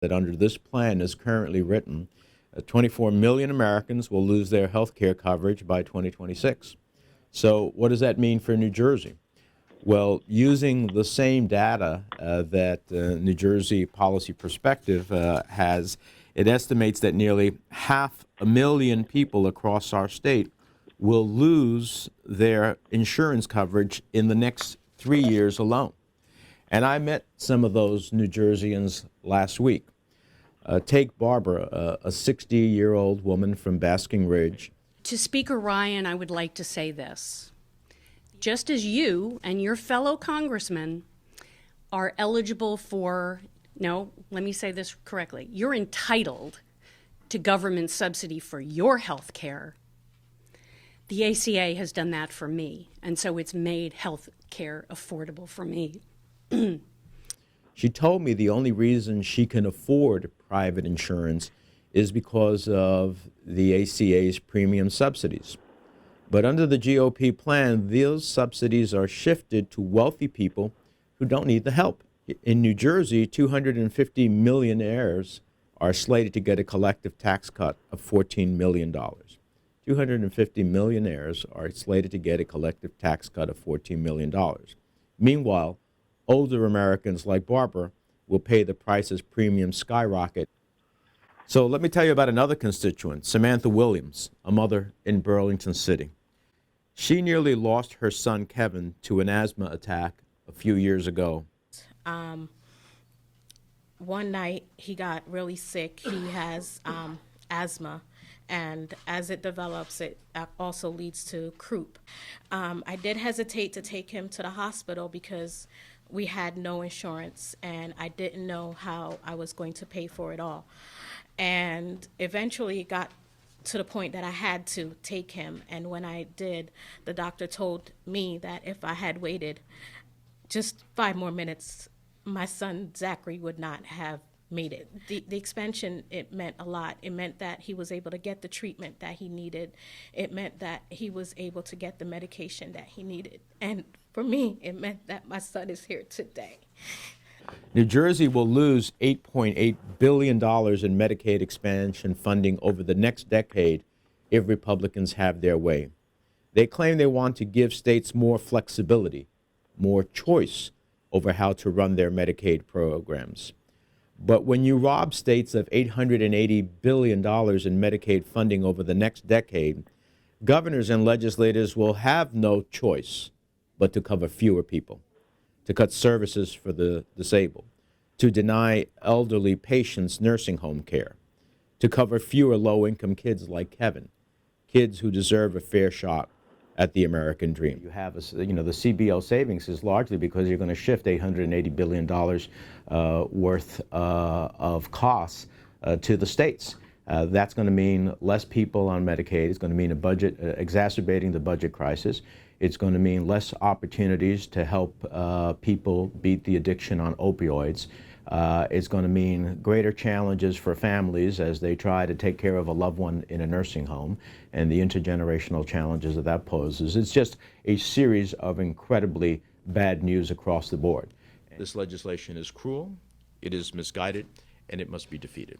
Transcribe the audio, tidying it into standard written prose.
that under this plan as currently written, 24 million Americans will lose their health care coverage by 2026. So what does that mean for New Jersey? Well, using the same data that New Jersey Policy Perspective has, it estimates that nearly 500,000 people across our state will lose their insurance coverage in the next 3 years alone. And I met some of those New Jerseyans last week. Take Barbara, a 60-year-old woman from Basking Ridge. To Speaker Ryan, I would like to say this. Just as you and your fellow congressmen are eligible for, no, let me say this correctly, you're entitled to government subsidy for your health care. The ACA has done that for me, and so it's made health care affordable for me. She told me the only reason she can afford private insurance is because of the ACA's premium subsidies. But under the GOP plan, those subsidies are shifted to wealthy people who don't need the help. In New Jersey, 250 millionaires are slated to get a collective tax cut of $14 million. 250 millionaires are slated to get a collective tax cut of $14 million. Meanwhile, older Americans like Barbara will pay the price as premiums skyrocket. So let me tell you about another constituent, Samantha Williams, a mother in Burlington City. She nearly lost her son, Kevin, to an asthma attack a few years ago. One night he got really sick. He has asthma, and as it develops, it also leads to croup. I did hesitate to take him to the hospital because we had no insurance, and I didn't know how I was going to pay for it all. And eventually it got to the point that I had to take him. And when I did, the doctor told me that if I had waited just 5 more minutes, my son Zachary would not have made it. The expansion, it meant a lot. It meant that he was able to get the treatment that he needed. It meant that he was able to get the medication that he needed. And for me, it meant that my son is here today. New Jersey will lose $8.8 billion in Medicaid expansion funding over the next decade if Republicans have their way. They claim they want to give states more flexibility, more choice over how to run their Medicaid programs. But when you rob states of $880 billion in Medicaid funding over the next decade, governors and legislators will have no choice but to cover fewer people, to cut services for the disabled, to deny elderly patients nursing home care, to cover fewer low-income kids like Kevin, kids who deserve a fair shot at the American dream. You have, the CBO savings is largely because you're going to shift $880 billion worth of costs to the states. That's going to mean less people on Medicaid. It's going to mean a budget, exacerbating the budget crisis. It's going to mean less opportunities to help people beat the addiction on opioids. It's going to mean greater challenges for families as they try to take care of a loved one in a nursing home and the intergenerational challenges that poses. It's just a series of incredibly bad news across the board. This legislation is cruel, it is misguided, and it must be defeated.